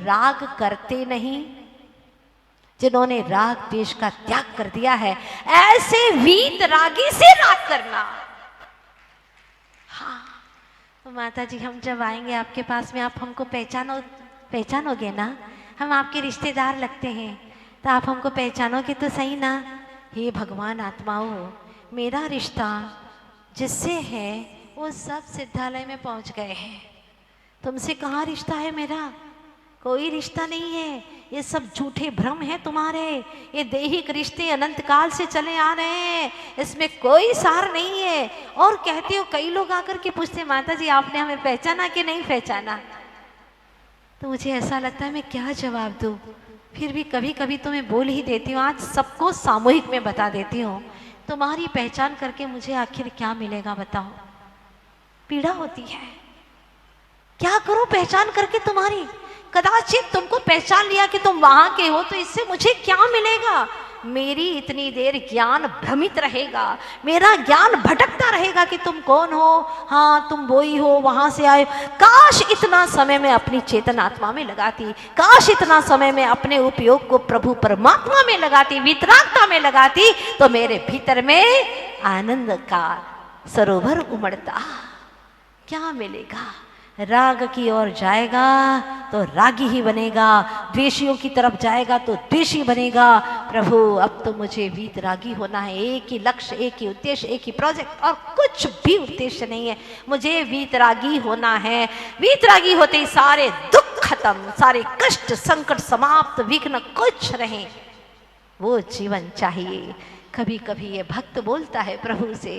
राग करते नहीं, जिन्होंने राग द्वेष का त्याग कर दिया है, ऐसे वीत रागी से राग करना। हाँ तो माता जी, हम जब आएंगे आपके पास में, आप हमको पहचानोगे ना? हम आपके रिश्तेदार लगते हैं, तो आप हमको पहचानोगे तो सही ना? हे भगवान आत्माओं, मेरा रिश्ता जिससे है वो सब सिद्धालय में पहुंच गए हैं। तुमसे कहाँ रिश्ता है मेरा? कोई रिश्ता नहीं है। ये सब झूठे भ्रम है तुम्हारे। ये दैहिक रिश्ते अनंत काल से चले आ रहे हैं, इसमें कोई सार नहीं है। और कहते हो, कई लोग आकर के पूछते, माता जी आपने हमें पहचाना कि नहीं पहचाना? तो मुझे ऐसा लगता है मैं क्या जवाब दूँ। फिर भी कभी कभी तो मैं बोल ही देती हूँ। आज सबको सामूहिक में बता देती हूँ, तुम्हारी पहचान करके मुझे आखिर क्या मिलेगा बताओ? पीड़ा होती है। क्या करूं पहचान करके तुम्हारी? कदाचित तुमको पहचान लिया कि तुम वहां के हो, तो इससे मुझे क्या मिलेगा? मेरी इतनी देर ज्ञान भ्रमित रहेगा, मेरा ज्ञान भटकता रहेगा कि तुम कौन हो। हाँ तुम वो ही हो, वहां से आए। काश इतना समय मैं अपनी चेतन आत्मा में लगाती, काश इतना समय मैं अपने उपयोग को प्रभु परमात्मा में लगाती, वितरागता में लगाती, तो मेरे भीतर में आनंद का सरोवर उमड़ता। क्या मिलेगा? राग की ओर जाएगा तो रागी ही बनेगा, द्वेषियों की तरफ जाएगा तो द्वेषी बनेगा। प्रभु अब तो मुझे वीतरागी होना है। एक ही लक्ष्य, एक ही उद्देश्य, एक ही प्रोजेक्ट, और कुछ भी उद्देश्य नहीं है। मुझे वीतरागी होना है। वीतरागी होते ही सारे दुख खत्म, सारे कष्ट संकट समाप्त, विघ्न कुछ रहे, वो जीवन चाहिए। कभी कभी ये भक्त बोलता है प्रभु से,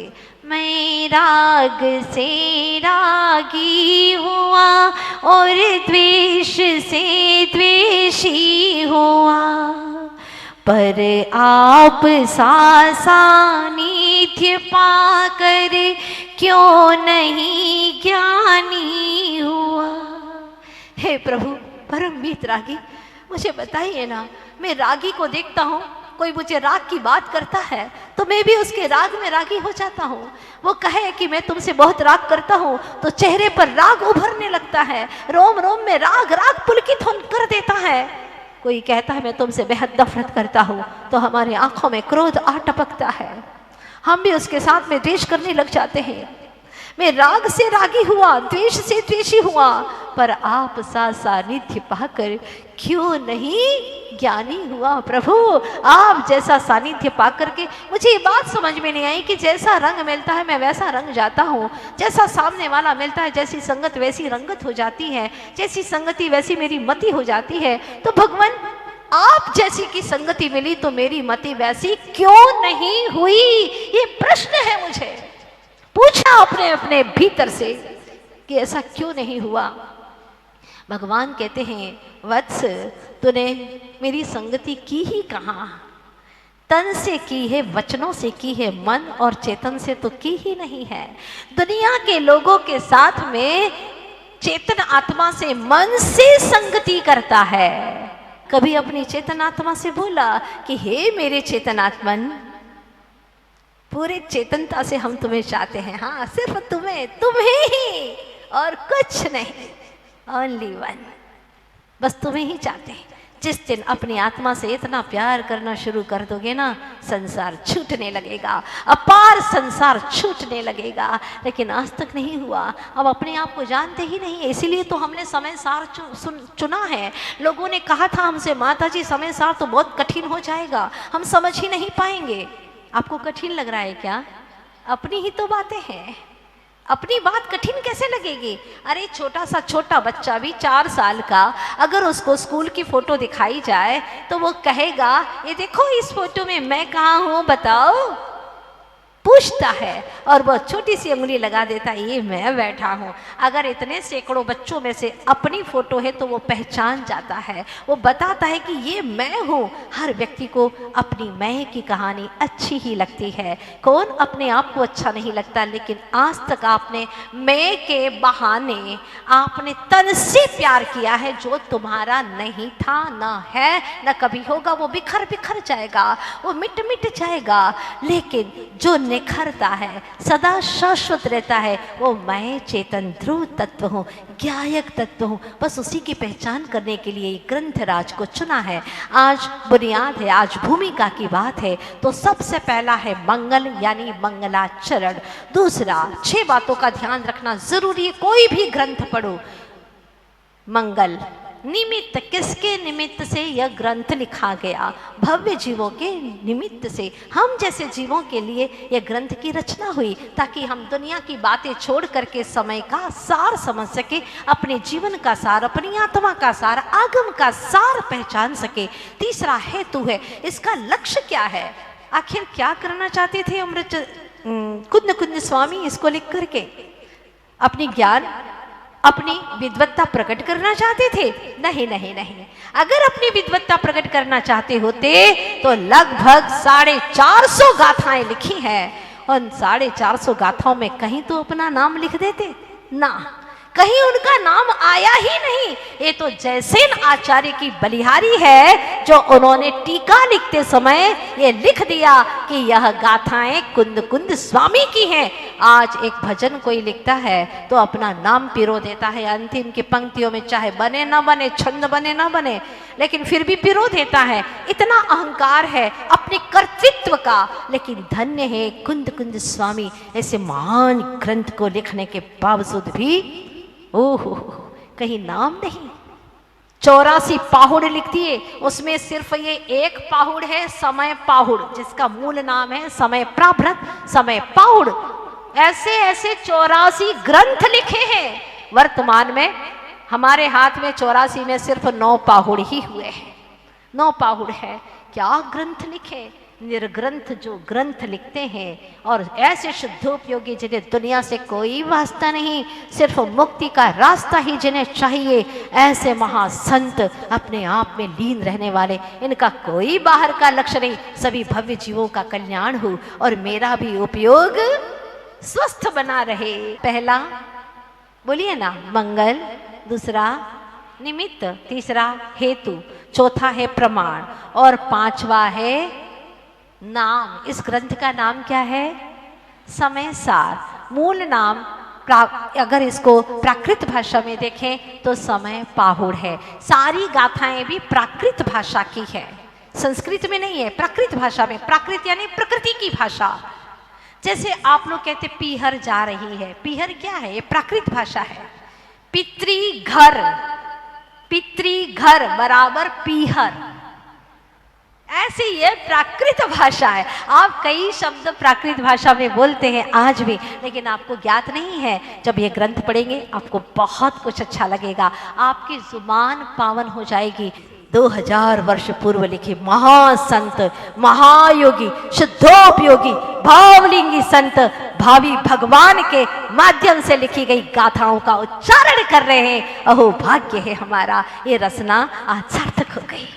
मैं राग से रागी हुआ और द्वेष से द्वेषी हुआ, पर आप सा सानिध्य पाकर क्यों नहीं ज्ञानी हुआ। हे प्रभु परम वीतरागी, मुझे बताइए ना, मैं रागी को देखता हूँ, कोई मुझे राग की बात करता है तो मैं भी उसके राग में रागी हो जाता हूँ। वो कहे कि मैं तुमसे बहुत राग करता हूँ तो चेहरे पर राग उभरने लगता है, रोम रोम में राग पुलकित कर देता है। कोई कहता है मैं तुमसे बेहद नफरत करता हूँ तो हमारी आंखों में क्रोध आ टपकता है, हम भी उसके साथ में द्वेष करने लग जाते हैं। मैं राग से रागी हुआ, द्वेष से द्वेषी हुआ, पर आप सा सानिध्य पाकर क्यों नहीं ज्ञानी हुआ। प्रभु आप जैसा सानिध्य पाकर के मुझे ये बात समझ में नहीं आई कि जैसा रंग मिलता है मैं वैसा रंग जाता हूँ, जैसा सामने वाला मिलता है, जैसी संगत वैसी रंगत हो जाती है, जैसी संगति वैसी मेरी मति हो जाती है। तो भगवान आप जैसी की संगति मिली तो मेरी मति वैसी क्यों नहीं हुई? ये प्रश्न है मुझे। पूछा अपने अपने भीतर से कि ऐसा क्यों नहीं हुआ। भगवान कहते हैं, वत्स तूने मेरी संगति की ही कहाँ? तन से की है, वचनों से की है, मन और चेतन से तो की ही नहीं है। दुनिया के लोगों के साथ में चेतन आत्मा से, मन से संगति करता है। कभी अपनी चेतन आत्मा से बोला कि हे मेरे चेतन आत्मन, पूरे चेतनता से हम तुम्हें चाहते हैं। हाँ सिर्फ तुम्हें ही और कुछ नहीं, ओनली वन, बस तुम्हें ही चाहते हैं। जिस दिन अपनी आत्मा से इतना प्यार करना शुरू कर दोगे ना, संसार छूटने लगेगा, अपार संसार छूटने लगेगा। लेकिन आज तक नहीं हुआ। अब अपने आप को जानते ही नहीं है, इसीलिए तो हमने समय सार चुना है। लोगों ने कहा था हमसे, माता जी समय सार तो बहुत कठिन हो जाएगा, हम समझ ही नहीं पाएंगे। आपको कठिन लग रहा है क्या? अपनी ही तो बातें हैं, अपनी बात कठिन कैसे लगेगी? अरे छोटा बच्चा भी 4 साल का, अगर उसको स्कूल की फोटो दिखाई जाए तो वो कहेगा, ये देखो इस फोटो में मैं कहाँ हूँ बताओ, पूछता है, और वो छोटी सी उंगली लगा देता है, ये मैं बैठा हूँ। अगर इतने सैकड़ों बच्चों में से अपनी फोटो है तो वो पहचान जाता है, वो बताता है कि ये मैं हूँ। हर व्यक्ति को अपनी मैं की कहानी अच्छी ही लगती है, कौन अपने आप को अच्छा नहीं लगता। लेकिन आज तक आपने मैं के बहाने आपने तन से प्यार किया है, जो तुम्हारा नहीं था, ना है, ना कभी होगा। वो बिखर बिखर जाएगा, वो मिट मिट जाएगा। लेकिन जो निखरता है, सदा शाश्वत रहता है, वो मैं चेतन ध्रुव तत्व हूँ, ज्ञायक तत्व हूँ। बस उसी की पहचान करने के लिए ग्रंथराज को चुना है। आज बुनियाद है, आज भूमिका की बात है, तो सबसे पहला है मंगल यानी मंगलाचरण। दूसरा, 6 बातों का ध्यान रखना जरूरी है, कोई भी ग्रंथ पढ़ो। मंगल निमित्त, किसके निमित्त से यह ग्रंथ लिखा गया? भव्य जीवों के निमित्त से, हम जैसे जीवों के लिए यह ग्रंथ की रचना हुई, ताकि हम दुनिया की बातें छोड़ करके समय का सार समझ सके, अपने जीवन का सार, अपनी आत्मा का सार, आगम का सार पहचान सके। तीसरा हेतु है, इसका लक्ष्य क्या है, आखिर क्या करना चाहते थे अमृत कुंद कुंद स्वामी इसको लिख करके? अपनी ज्ञान, अपनी विद्वत्ता प्रकट करना चाहते थे? नहीं नहीं नहीं। अगर अपनी विद्वत्ता प्रकट करना चाहते होते तो लगभग 450 गाथाएं लिखी हैं, उन 450 गाथाओं में कहीं तो अपना नाम लिख देते ना, कहीं उनका नाम आया ही नहीं। ये तो जयसेन आचार्य की बलिहारी है, जो उन्होंने टीका लिखते समय ये लिख दिया कि यह गाथाएं कुंद कुंद स्वामी की हैं। आज एक भजन कोई लिखता है तो अपना नाम पिरो देता है अंतिम की पंक्तियों में, चाहे बने ना बने, छंद बने ना बने, लेकिन फिर भी पिरो देता है। इतना अहंकार है अपने कर्तृत्व का। लेकिन धन्य है कुंद कुंद स्वामी, ऐसे महान ग्रंथ को लिखने के बावजूद भी ओहो कहीं नाम नहीं। 84 पाहुड़ लिख दिए, उसमें सिर्फ ये एक पाहुड़ है समय पाहुड़, जिसका मूल नाम है समय प्राभृत, समय पाहुड़। ऐसे ऐसे 84 ग्रंथ लिखे हैं। वर्तमान में हमारे हाथ में 84 में सिर्फ 9 पाहुड़ ही हुए हैं, 9 पाहुड़ है। क्या ग्रंथ लिखे, निर्ग्रंथ जो ग्रंथ लिखते हैं, और ऐसे शुद्धोपयोगी जिन्हें दुनिया से कोई वास्ता नहीं, सिर्फ मुक्ति का रास्ता ही जिन्हें चाहिए, ऐसे महासंत अपने आप में लीन रहने वाले, इनका कोई बाहर का लक्ष्य नहीं, सभी भव्य जीवों का कल्याण हो और मेरा भी उपयोग स्वस्थ बना रहे। पहला बोलिए ना मंगल, दूसरा निमित्त, तीसरा हेतु, चौथा है प्रमाण और 5वां है नाम। इस ग्रंथ का नाम क्या है? समय सार। मूल नाम अगर इसको प्राकृत भाषा में देखें तो समय पाहुड़ है। सारी गाथाएं भी प्राकृत भाषा की है, संस्कृत में नहीं है, प्राकृत भाषा में। प्राकृत यानी प्रकृति की भाषा। जैसे आप लोग कहते पीहर जा रही है, पीहर क्या है? ये प्राकृत भाषा है। पितृघर, पितृघर बराबर पीहर, ऐसी ये प्राकृत भाषा है। आप कई शब्द प्राकृत भाषा में बोलते हैं आज भी, लेकिन आपको ज्ञात नहीं है। जब ये ग्रंथ पढ़ेंगे आपको बहुत कुछ अच्छा लगेगा, आपकी जुबान पावन हो जाएगी। 2000 वर्ष पूर्व लिखे महासंत, महायोगी, शुद्धोपयोगी, भावलिंगी संत भावी भगवान के माध्यम से लिखी गई गाथाओं का उच्चारण कर रहे हैं। अहो भाग्य है हमारा, ये रचना आज सार्थक हो गई।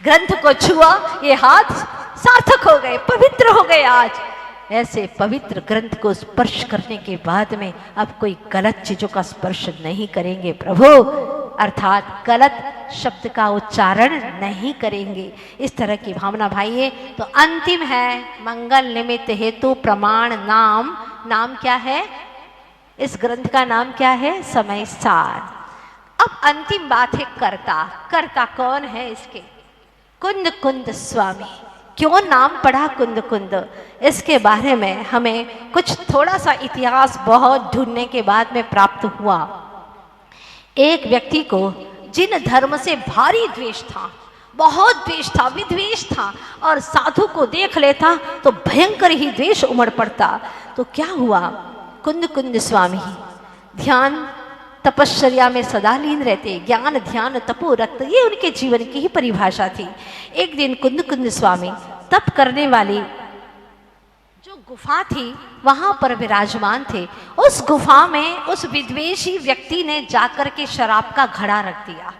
ग्रंथ को छुआ, ये हाथ सार्थक हो गए, पवित्र हो गए। आज ऐसे पवित्र ग्रंथ को स्पर्श करने के बाद में अब कोई गलत चीजों का स्पर्श नहीं करेंगे प्रभु, अर्थात गलत शब्द का उच्चारण नहीं करेंगे। इस तरह की भावना भाई है। तो अंतिम है मंगल, निमित्त, हेतु, प्रमाण, नाम। नाम क्या है? इस ग्रंथ का नाम क्या है? समय सार। अब अंतिम बात है कर्ता। कर्ता कौन है इसके? कुंद कुंद स्वामी। क्यों नाम पड़ा कुंद कुंद? इसके बारे में हमें कुछ थोड़ा सा इतिहास बहुत ढूंढने के बाद में प्राप्त हुआ। एक व्यक्ति को जिन धर्म से भारी द्वेष था, बहुत द्वेष था, विद्वेष था, और साधु को देख लेता तो भयंकर ही द्वेष उमड़ पड़ता। तो क्या हुआ? कुंद कुंद स्वामी ध्यान तपश्चर्या में सदा लीन रहते, ज्ञान ध्यान तपो रक्त, ये उनके जीवन की ही परिभाषा थी। एक दिन कुंद कुंद स्वामी तप करने वाली जो गुफा थी वहां पर विराजमान थे। उस गुफा में उस विद्वेषी व्यक्ति ने जाकर के शराब का घड़ा रख दिया,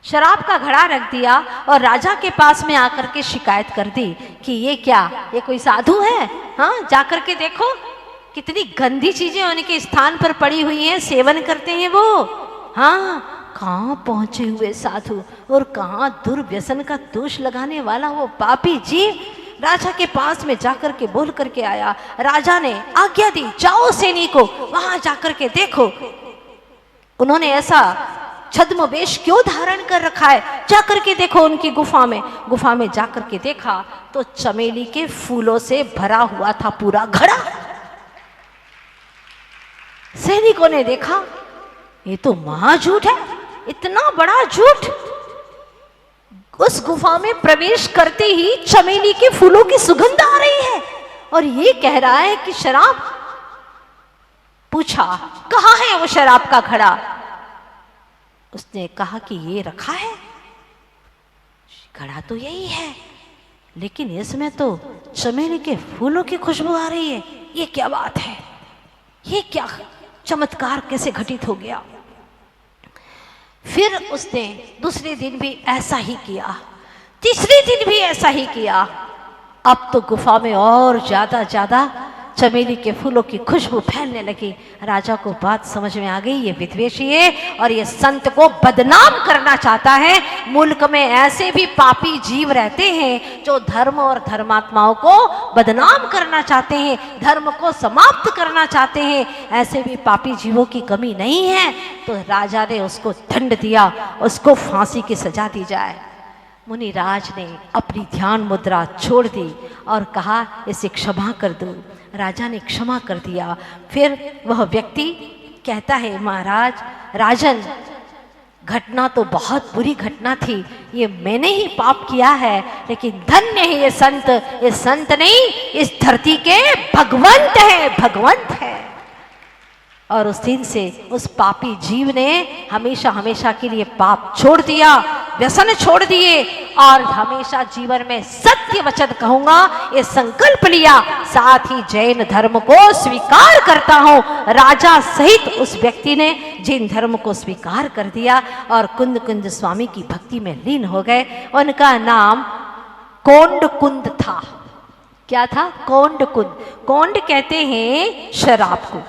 शराब का घड़ा रख दिया और राजा के पास में आकर के शिकायत कर दी कि ये क्या, ये कोई साधु है? हाँ, जाकर के देखो कितनी गंदी चीजें उनके स्थान पर पड़ी हुई हैं, सेवन करते हैं वो। हाँ, कहाँ पहुंचे हुए साधु और कहाँ दुर्व्यसन का दोष लगाने वाला वो पापी जीव राजा के पास में जाकर के बोल करके आया। राजा ने आज्ञा दी, जाओ सैनिकों, वहां जाकर के देखो उन्होंने ऐसा छद्मवेश क्यों धारण कर रखा है, जाकर के देखो उनकी गुफा में। गुफा में जाकर के देखा तो चमेली के फूलों से भरा हुआ था पूरा घड़ा। सैनिकों ने देखा ये तो महाझूठ है, इतना बड़ा झूठ। उस गुफा में प्रवेश करते ही चमेली के फूलों की सुगंध आ रही है और ये कह रहा है कि शराब। पूछा कहाँ है वो शराब का घड़ा? उसने कहा कि ये रखा है, घड़ा तो यही है, लेकिन इसमें तो चमेली के फूलों की खुशबू आ रही है। ये क्या बात है, ये क्या चमत्कार कैसे घटित हो गया? फिर उसने दूसरे दिन भी ऐसा ही किया, तीसरे दिन भी ऐसा ही किया। अब तो गुफा में और ज्यादा चमेली के फूलों की खुशबू फैलने लगी। राजा को बात समझ में आ गई, ये विद्वेषी है और ये संत को बदनाम करना चाहता है। मुल्क में ऐसे भी पापी जीव रहते हैं जो धर्म और धर्मात्माओं को बदनाम करना चाहते हैं, धर्म को समाप्त करना चाहते हैं। ऐसे भी पापी जीवों की कमी नहीं है। तो राजा ने उसको दंड दिया, उसको फांसी की सजा दी जाए। मुनिराज ने अपनी ध्यान मुद्रा छोड़ दी और कहा इसे क्षमा कर दो। राजा ने क्षमा कर दिया। फिर वह व्यक्ति कहता है, महाराज राजन, घटना तो बहुत बुरी घटना थी, ये मैंने ही पाप किया है, लेकिन धन्य है ये संत नहीं, इस धरती के भगवंत है, भगवंत है। और उस दिन से उस पापी जीव ने हमेशा हमेशा के लिए पाप छोड़ दिया, व्यसन छोड़ दिए और हमेशा जीवन में सत्य वचन कहूंगा ये संकल्प लिया। साथ ही जैन धर्म को स्वीकार करता हूं। राजा सहित उस व्यक्ति ने जैन धर्म को स्वीकार कर दिया और कुंद कुंद स्वामी की भक्ति में लीन हो गए। उनका नाम कोंड कुंद था। क्या था? कोंड कुंद। कोंड कहते हैं शराब को,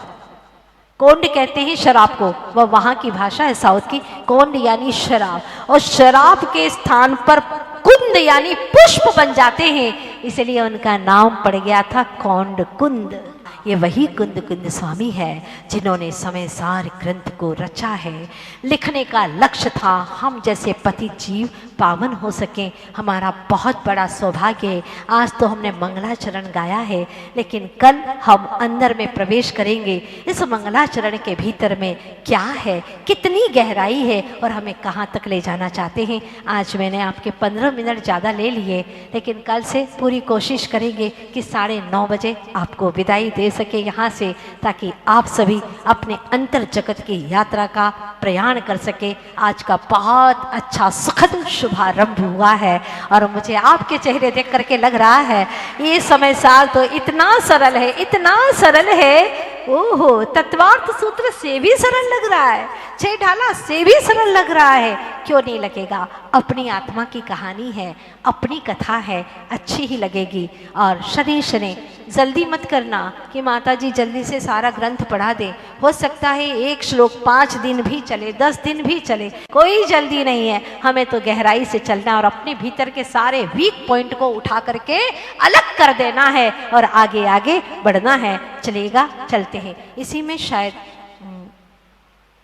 कोंड कहते हैं शराब को, वह वहां की भाषा है साउथ की। कोंड यानी शराब, और शराब के स्थान पर कुंद यानी पुष्प बन जाते हैं, इसलिए उनका नाम पड़ गया था कोंड कुंद। ये वही कुंद कुंद स्वामी है जिन्होंने समय सार ग्रंथ को रचा है। लिखने का लक्ष्य था हम जैसे पतित जीव पावन हो सकें। हमारा बहुत बड़ा सौभाग्य है। आज तो हमने मंगलाचरण गाया है, लेकिन कल हम अंदर में प्रवेश करेंगे। इस मंगलाचरण के भीतर में क्या है, कितनी गहराई है और हमें कहाँ तक ले जाना चाहते हैं। आज मैंने आपके 15 मिनट ज़्यादा ले लिए, लेकिन कल से पूरी कोशिश करेंगे कि 9:30 बजे आपको विदाई दे सके यहाँ से, ताकि आप सभी अपने अंतर जगत की यात्रा का प्रयाण कर सके। आज का बहुत अच्छा सुखद शुभारंभ हुआ है और मुझे आपके चेहरे देख करके लग रहा है ये समय साल तो इतना सरल है, इतना सरल है। ओहो, तत्वार्थ सूत्र से भी सरल लग रहा है, 6 ढाला से भी सरल लग रहा है। क्यों नहीं लगेगा? अपनी आत्मा की कहानी है, अपनी कथा है, अच्छी ही लगेगी। और शनि शनि जल्दी मत करना कि माता जी जल्दी से सारा ग्रंथ पढ़ा दे। हो सकता है एक श्लोक 5 दिन भी चले, 10 दिन भी चले, कोई जल्दी नहीं है। हमें तो गहराई से चलना और अपने भीतर के सारे वीक पॉइंट को उठा करके अलग कर देना है और आगे आगे बढ़ना है। चलेगा, चलते हैं। इसी में शायद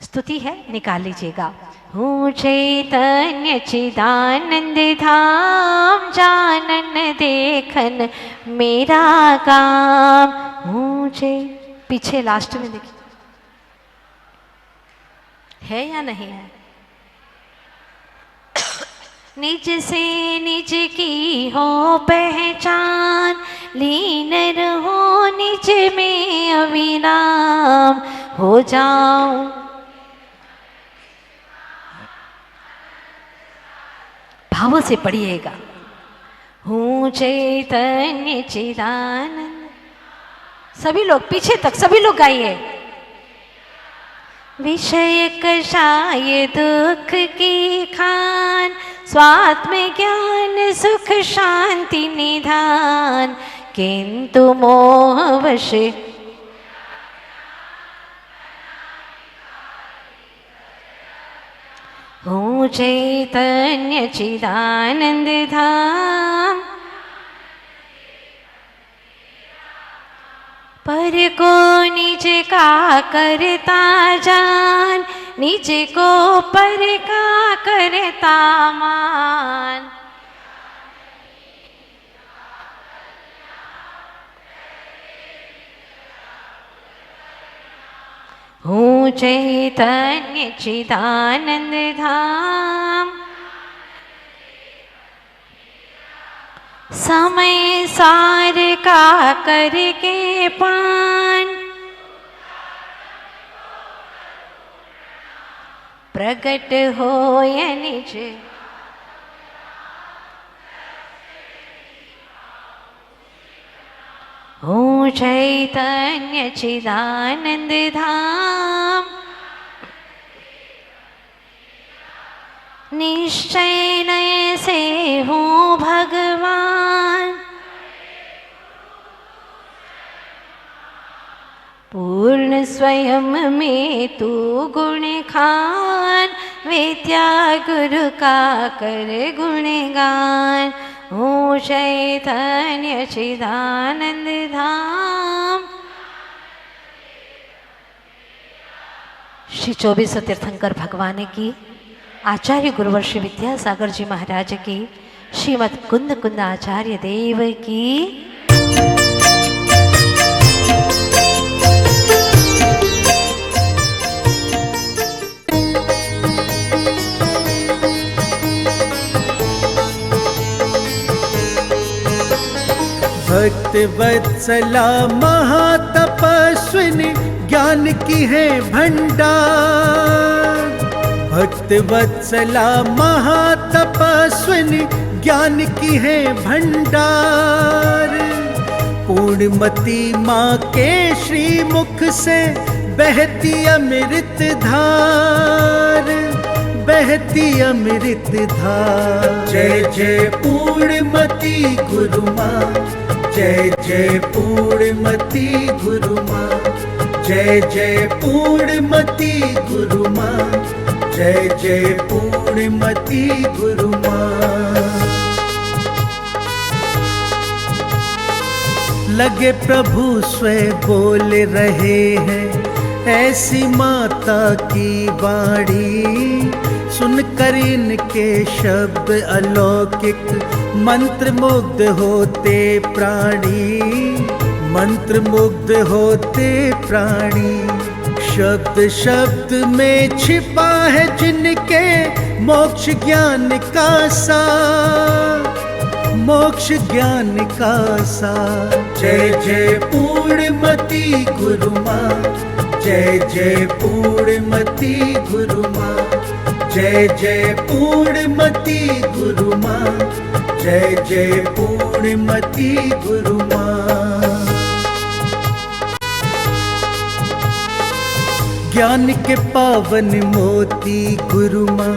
स्तुति है, निकाल लीजिएगा। हूँ चैतन्य चिदानंद धाम, जानन देखन मेरा काम। हूँ पीछे लास्ट में देखिए, है या नहीं है? निज से निज की हो पहचान, लीन रहो निज में अविराम। हो जाऊं भावों से पढ़िएगा। हूँ चैतन्य चिदानंद। सभी लोग पीछे तक, सभी लोग गाइए। विषय कषाय दुख की खान, स्वात्म ज्ञान सुख शांति निधान। किंतु मोहवश हूँ चैतन्य चिदानंद धाम, पर को निज का करता जान, निज को पर का करता मान। हूँ चैतन्य चिदानंद धाम, समय सार का करके पान। प्रकट हो या निज हूँ चैतन्य चिदानंद धाम, निश्चय नय से हूँ भगवान। पूर्ण स्वयं में तू गुण खान, विद्या गुरु का कर गुणगान। हूँ चैतन्य चिदानंद धाम। श्री 24 तीर्थंकर भगवान की, आचार्य गुरुवर्षि विद्यासागर जी महाराज की, श्रीमद कुंद कुंद आचार्य देव की। भक्त वत्सला महातपस्विनी, ज्ञान की है भंडार। भक्त वत्सला महातपस्विनी, ज्ञान की है भंडार। पूर्णमती माँ के श्रीमुख से बहती अमृत धार, बहती अमृत धार। जय जय पूर्णमती गुरु माँ, जय जय पूर्णमती गुरु माँ, जय जय पूर्णमती गुरु माँ, जय जय पूर्णमती गुरु माँ। लगे प्रभु स्वयं बोल रहे हैं, ऐसी माता की वाणी। सुनकर इनके शब्द अलौकिक, मंत्र मुग्ध होते प्राणी, मंत्र मुग्ध होते प्राणी। शब्द शब्द में छिपा है जिनके मोक्ष ज्ञान का सार, मोक्ष ज्ञान का सार। जय जय पूर्णमती गुरु माँ, जय जय पूर्णमती गुरु माँ, जय जय पूर्णमती गुरु माँ, जय जय पूर्णमती गुरु माँ। ज्ञान के पावन मोती गुरु माँ,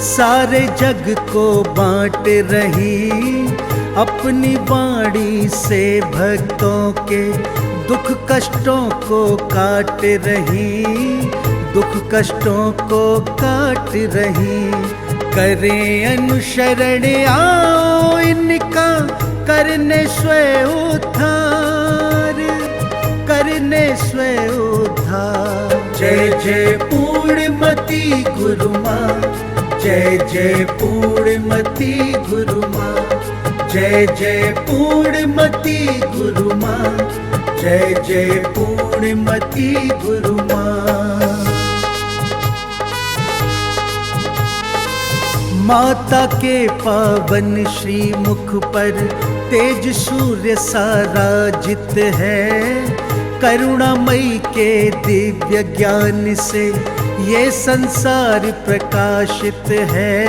सारे जग को बांट रही। अपनी वाणी से भक्तों के दुख कष्टों को काट रही, दुख कष्टों को काट रही। करें अनुसरण आओ इनका, करने स्वयं उद्धार, करने स्वयं उद्धार। जय जय पूर्णमती गुरु माँ, जय जय पूर्णमती गुरु माँ, जय जय पूर्णमती गुरु माँ, जय जय पूर्णमती गुरु माँ। माता के पावन श्री मुख पर तेज सूर्य सा राजित है। करुणामयी के दिव्य ज्ञान से ये संसार प्रकाशित है,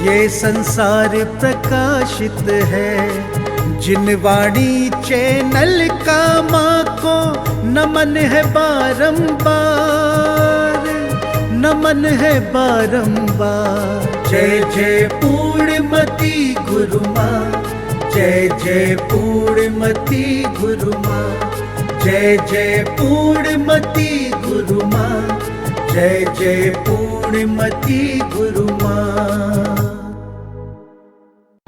ये संसार प्रकाशित है। जिन वाणी चैनल का माँ को नमन है बारंबार, नमन है बारंबार। जय जय पूर्णमती गुरु माँ, जय जय पूर्णमती गुरु माँ, जय जय पूर्णमती गुरु माँ, जय जय पूर्णमती गुरु माँ।